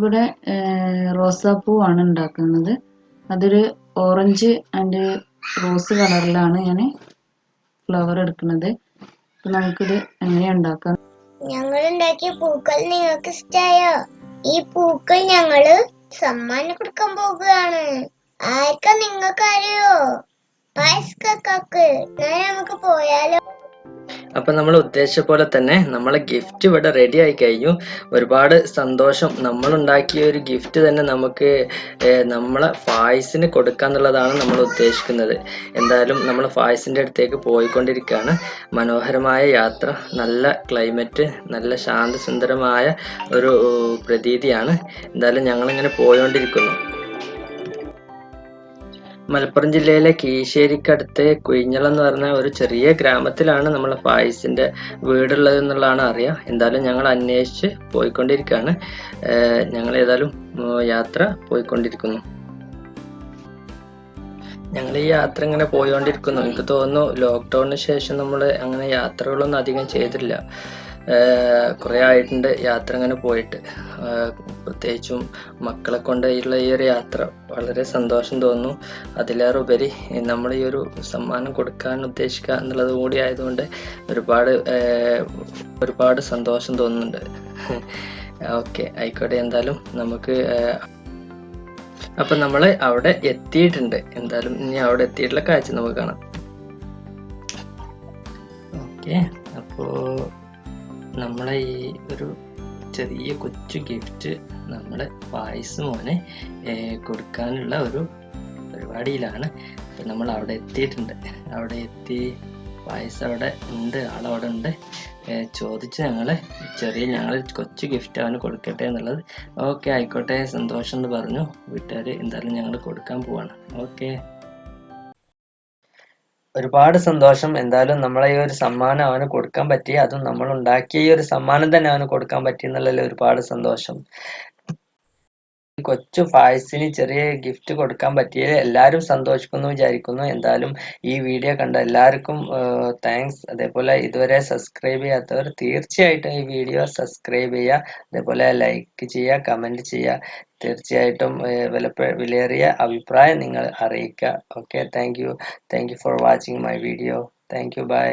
ഞാനിവിടെ റോസാപ്പൂവാണ് ഉണ്ടാക്കുന്നത്. അതൊരു ഓറഞ്ച് ആൻഡ് റോസ് കളറിലാണ് ഞാൻ ഫ്ലവർ എടുക്കുന്നത്. അപ്പൊ നമുക്കിത് എങ്ങനെ ഉണ്ടാക്കാം? ഞങ്ങൾ ഉണ്ടാക്കിയ പൂക്കൾ നിങ്ങൾക്ക് ഇഷ്ടായോ? ഈ പൂക്കൾ ഞങ്ങള് സമ്മാനം കൊടുക്കാൻ പോകുകയാണ്. ആർക്കാ നിങ്ങൾക്ക് അറിയോ? ഫൈസ് കാക്കാക്ക്. നമുക്ക് പോയാലോ? അപ്പം നമ്മൾ ഉദ്ദേശിച്ച പോലെ തന്നെ നമ്മളെ ഗിഫ്റ്റ് ഇവിടെ റെഡി ആയി കഴിഞ്ഞു. ഒരുപാട് സന്തോഷം. നമ്മൾ ഉണ്ടാക്കിയ ഒരു ഗിഫ്റ്റ് തന്നെ നമുക്ക് നമ്മളെ ഫായിസിന് കൊടുക്കാന്നുള്ളതാണ് നമ്മൾ ഉദ്ദേശിക്കുന്നത്. എന്തായാലും നമ്മൾ ഫായിസിൻ്റെ അടുത്തേക്ക് പോയിക്കൊണ്ടിരിക്കുകയാണ്. മനോഹരമായ യാത്ര, നല്ല ക്ലൈമറ്റ്, നല്ല ശാന്തസുന്ദരമായ ഒരു പ്രതീതിയാണ്. എന്തായാലും ഞങ്ങളിങ്ങനെ പോയോണ്ടിരിക്കുന്നു. മലപ്പുറം ജില്ലയിലെ കീശ്ശേരിക്കടുത്ത് കുഴിഞ്ഞളം എന്ന് പറഞ്ഞ ഒരു ചെറിയ ഗ്രാമത്തിലാണ് നമ്മളെ ഫായിസിന്റെ വീടുള്ളത് എന്നുള്ളതാണ് അറിയാം. എന്തായാലും ഞങ്ങൾ അന്വേഷിച്ച് പോയിക്കൊണ്ടിരിക്കുകയാണ്. ഞങ്ങൾ ഏതായാലും യാത്ര പോയിക്കൊണ്ടിരിക്കുന്നു. ഞങ്ങൾ ഈ യാത്ര ഇങ്ങനെ പോയോണ്ടിരിക്കുന്നു. എനിക്ക് തോന്നുന്നു ലോക്ക്ഡൗണിന് ശേഷം നമ്മൾ അങ്ങനെ യാത്രകളൊന്നും അധികം ചെയ്തില്ല. കുറേ ആയിട്ടുണ്ട് യാത്ര ഇങ്ങനെ പോയിട്ട്. പ്രത്യേകിച്ചും മക്കളെ കൊണ്ടുള്ള ഈ ഒരു യാത്ര വളരെ സന്തോഷം തോന്നുന്നു. അതിലേറെ ഉപരി നമ്മൾ ഈ ഒരു സമ്മാനം കൊടുക്കാൻ ഉദ്ദേശിക്കുക എന്നുള്ളത് കൂടി ആയതുകൊണ്ട് ഒരുപാട് സന്തോഷം തോന്നുന്നുണ്ട്. ഓക്കെ, ആയിക്കോട്ടെ. എന്തായാലും നമുക്ക് അപ്പം നമ്മൾ അവിടെ എത്തിയിട്ടുണ്ട്. എന്തായാലും ഇനി അവിടെ എത്തിയിട്ടുള്ള കാഴ്ച നമുക്ക് കാണാം. ഓക്കെ, അപ്പോൾ നമ്മളെ ഈ ഒരു ചെറിയ കൊച്ചു ഗിഫ്റ്റ് നമ്മുടെ ഫായിസ് മോനെ കൊടുക്കാനുള്ള ഒരു പരിപാടിയിലാണ്. അപ്പം നമ്മൾ അവിടെ എത്തിയിട്ടുണ്ട്. അവിടെ എത്തി ഫായിസ് അവിടെ ഉണ്ട്, ആളവിടെ ഉണ്ട്. ചോദിച്ച് ഞങ്ങൾ കൊച്ചു ഗിഫ്റ്റ് അവന് കൊടുക്കട്ടെ എന്നുള്ളത്. ഓക്കെ, ആയിക്കോട്ടെ, സന്തോഷം എന്ന് പറഞ്ഞു. വീട്ടുകാർ എന്തായാലും ഞങ്ങൾ കൊടുക്കാൻ പോവാണ്. ഓക്കെ, ഒരുപാട് സന്തോഷം. എന്തായാലും നമ്മളെ ഈ ഒരു സമ്മാനം അവന് കൊടുക്കാൻ പറ്റി, അതും നമ്മൾ ഉണ്ടാക്കിയ ഈ ഒരു സമ്മാനം തന്നെ അവന് കൊടുക്കാൻ പറ്റി എന്നുള്ളതിൽ ഒരുപാട് സന്തോഷം. കൊച്ചു ഫായിസിന് ചെറിയ ഗിഫ്റ്റ് കൊടുക്കാൻ പറ്റിയത് എല്ലാവരും സന്തോഷിക്കുന്നു വിചാരിക്കുന്നു. എന്തായാലും ഈ വീഡിയോ കണ്ട എല്ലാവർക്കും താങ്ക്സ്. അതേപോലെ ഇതുവരെ സബ്സ്ക്രൈബ് ചെയ്യാത്തവർ തീർച്ചയായിട്ടും ഈ വീഡിയോ സബ്സ്ക്രൈബ് ചെയ്യുക. അതേപോലെ ലൈക്ക് ചെയ്യുക, കമൻറ്റ് ചെയ്യുക. തീർച്ചയായിട്ടും വിലയേറിയ അഭിപ്രായം നിങ്ങൾ അറിയിക്കുക. Okay, thank you for watching my video. Thank you, by.